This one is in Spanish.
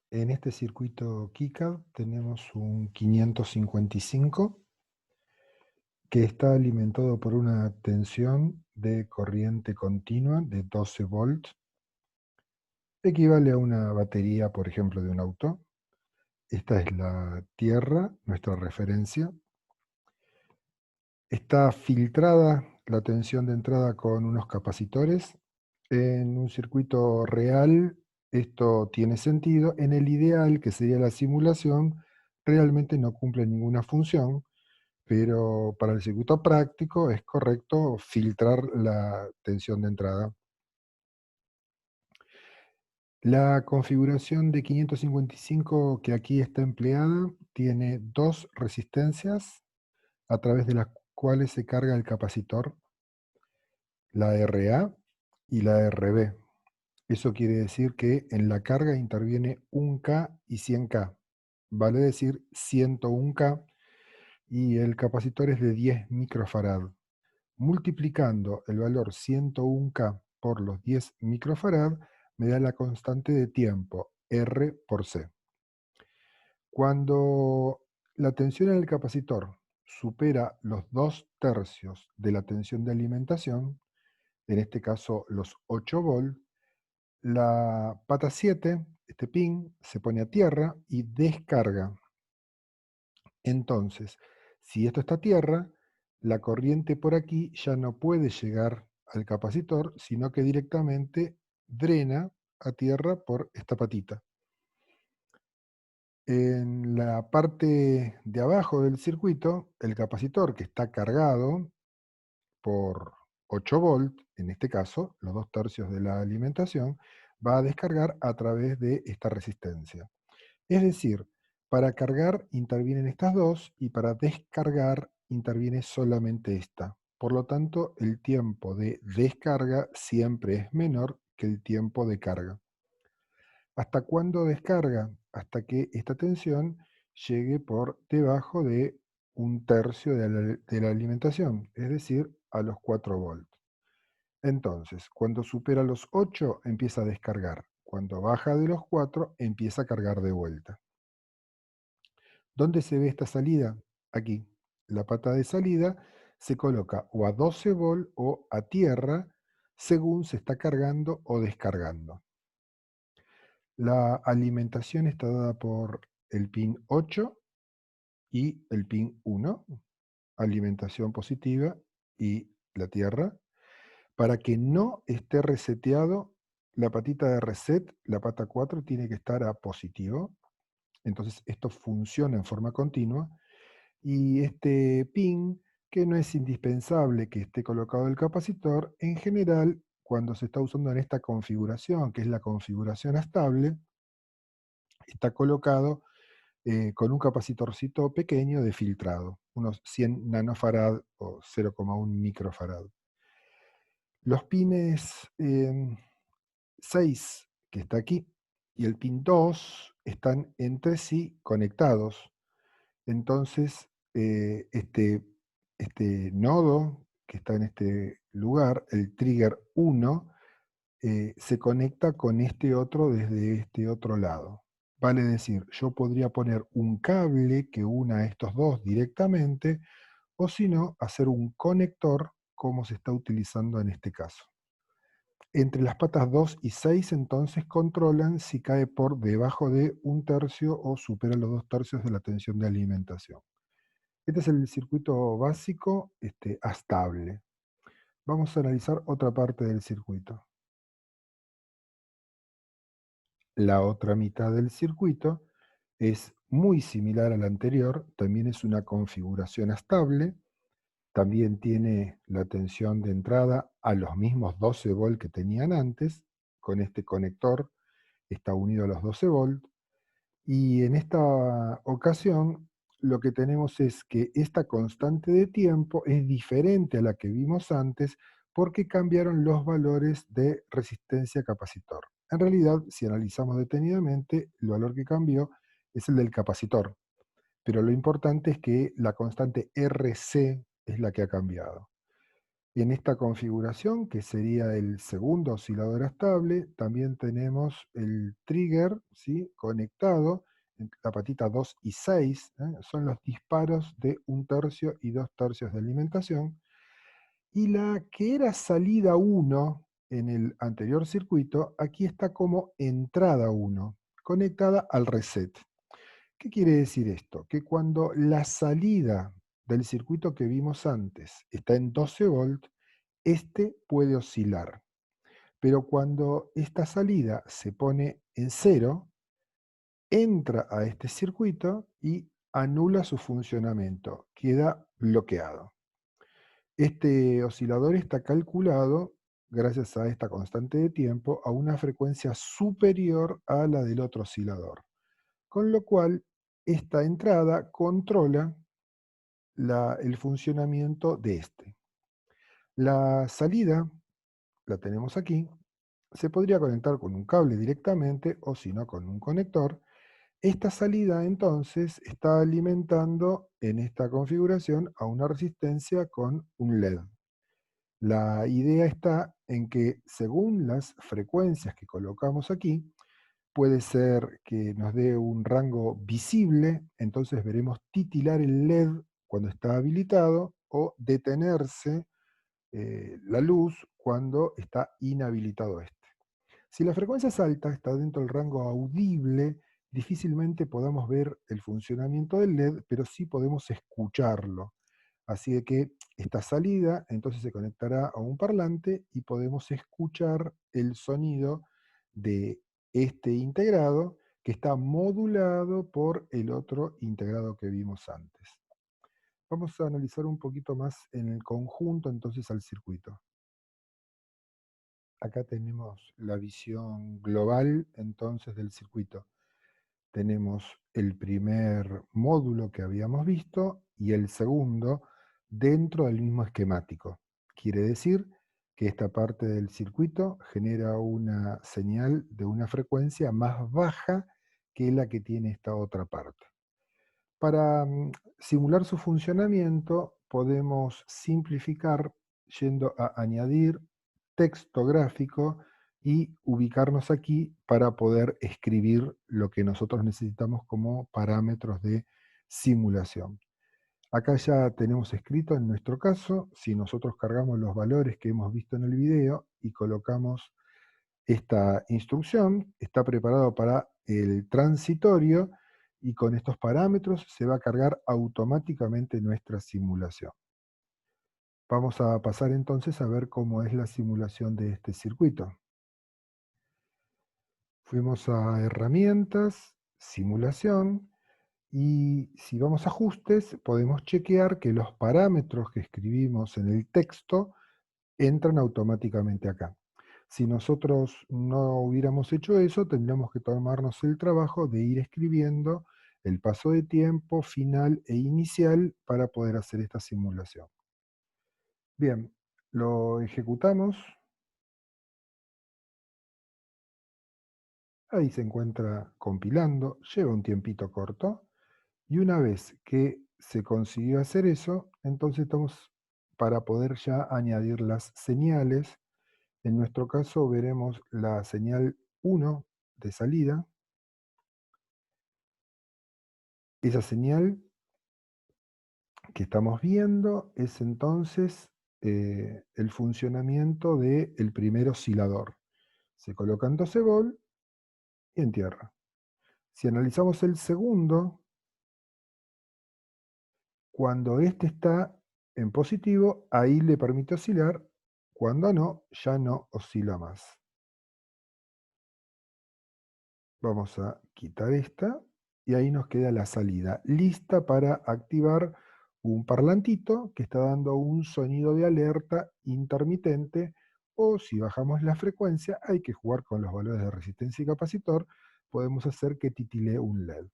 En este circuito KiCad tenemos un 555 que está alimentado por una tensión de corriente continua de 12 volts. Equivale a una batería, por ejemplo, de un auto. Esta es la tierra, nuestra referencia. Está filtrada la tensión de entrada con unos capacitores. En un circuito real esto tiene sentido. En el ideal, que sería la simulación, realmente no cumple ninguna función, pero para el circuito práctico es correcto filtrar la tensión de entrada. La configuración de 555 que aquí está empleada tiene dos resistencias a través de las cuales se carga el capacitor, la RA y la RB. Eso quiere decir que en la carga interviene 1K y 100K, vale decir 101K, y el capacitor es de 10 microfarad. Multiplicando el valor 101K por los 10 microfarad me da la constante de tiempo, R por C. Cuando la tensión en el capacitor supera los 2/3 de la tensión de alimentación, en este caso los 8 volts, la pata 7, este pin, se pone a tierra y descarga. Entonces, si esto está a tierra, la corriente por aquí ya no puede llegar al capacitor, sino que directamente drena a tierra por esta patita. En la parte de abajo del circuito, el capacitor que está cargado por 8 volts, en este caso, los 2/3 de la alimentación, va a descargar a través de esta resistencia. Es decir, para cargar intervienen estas dos y para descargar interviene solamente esta. Por lo tanto, el tiempo de descarga siempre es menor que el tiempo de carga. ¿Hasta cuándo descarga? Hasta que esta tensión llegue por debajo de 1/3 de la alimentación, es decir, a los 4 volts. Entonces, cuando supera los 8 empieza a descargar. Cuando baja de los 4 empieza a cargar de vuelta. ¿Dónde se ve esta salida? Aquí. La pata de salida se coloca o a 12 volt o a tierra según se está cargando o descargando. La alimentación está dada por el pin 8 y el pin 1, alimentación positiva, y la tierra. Para que no esté reseteado, la patita de reset, la pata 4, tiene que estar a positivo. Entonces esto funciona en forma continua. Y este pin, que no es indispensable que esté colocado el capacitor, en general, cuando se está usando en esta configuración, que es la configuración estable, está colocado con un capacitorcito pequeño de filtrado, unos 100 nanofarad o 0,1 microfarad. Los pines 6, que está aquí, y el pin 2 están entre sí conectados. Entonces, este nodo que está en este lugar, el trigger 1, se conecta con este otro desde este otro lado. Vale decir, yo podría poner un cable que una a estos dos directamente, o si no, hacer un conector como se está utilizando en este caso. Entre las patas 2 y 6 entonces controlan si cae por debajo de 1/3 o supera los 2/3 de la tensión de alimentación. Este es el circuito básico estable. Vamos a analizar otra parte del circuito. La otra mitad del circuito es muy similar a la anterior, también es una configuración estable, también tiene la tensión de entrada a los mismos 12 volts que tenían antes, con este conector está unido a los 12 volts, y en esta ocasión lo que tenemos es que esta constante de tiempo es diferente a la que vimos antes porque cambiaron los valores de resistencia capacitor. En realidad, si analizamos detenidamente, el valor que cambió es el del capacitor, pero lo importante es que la constante RC es la que ha cambiado. En esta configuración, que sería el segundo oscilador estable, también tenemos el trigger, ¿sí?, conectado, en la patita 2 y 6, son los disparos de 1/3 y 2/3 de alimentación, y la que era salida 1 en el anterior circuito, aquí está como entrada 1, conectada al reset. ¿Qué quiere decir esto? Que cuando la salida del circuito que vimos antes está en 12 volt, este puede oscilar. Pero cuando esta salida se pone en 0, entra a este circuito y anula su funcionamiento, queda bloqueado. Este oscilador está calculado, gracias a esta constante de tiempo, a una frecuencia superior a la del otro oscilador. Con lo cual, esta entrada controla el funcionamiento de este. La salida, la tenemos aquí, se podría conectar con un cable directamente o si no con un conector. Esta salida entonces está alimentando en esta configuración a una resistencia con un LED. La idea está en que según las frecuencias que colocamos aquí, puede ser que nos dé un rango visible, entonces veremos titilar el LED cuando está habilitado o detenerse la luz cuando está inhabilitado este. Si la frecuencia es alta, está dentro del rango audible, difícilmente podamos ver el funcionamiento del LED, pero sí podemos escucharlo. Así de que esta salida entonces se conectará a un parlante y podemos escuchar el sonido de este integrado que está modulado por el otro integrado que vimos antes. Vamos a analizar un poquito más en el conjunto entonces al circuito. Acá tenemos la visión global entonces del circuito. Tenemos el primer módulo que habíamos visto y el segundo dentro del mismo esquemático. Quiere decir que esta parte del circuito genera una señal de una frecuencia más baja que la que tiene esta otra parte. Para simular su funcionamiento podemos simplificar yendo a añadir texto gráfico y ubicarnos aquí para poder escribir lo que nosotros necesitamos como parámetros de simulación. Acá ya tenemos escrito en nuestro caso, si nosotros cargamos los valores que hemos visto en el video y colocamos esta instrucción, está preparado para el transitorio y con estos parámetros se va a cargar automáticamente nuestra simulación. Vamos a pasar entonces a ver cómo es la simulación de este circuito. Fuimos a herramientas, simulación, y si vamos a ajustes, podemos chequear que los parámetros que escribimos en el texto entran automáticamente acá. Si nosotros no hubiéramos hecho eso, tendríamos que tomarnos el trabajo de ir escribiendo el paso de tiempo, final e inicial para poder hacer esta simulación. Bien, lo ejecutamos. Ahí se encuentra compilando, lleva un tiempito corto, y una vez que se consiguió hacer eso, entonces estamos para poder ya añadir las señales. En nuestro caso veremos la señal 1 de salida. Esa señal que estamos viendo es entonces el funcionamiento del primer oscilador. Se coloca en 12 volt y en tierra. Si analizamos el segundo, cuando este está en positivo, ahí le permite oscilar. Cuando no, ya no oscila más. Vamos a quitar esta y ahí nos queda la salida, lista para activar un parlantito que está dando un sonido de alerta intermitente, o si bajamos la frecuencia, hay que jugar con los valores de resistencia y capacitor, podemos hacer que titile un LED.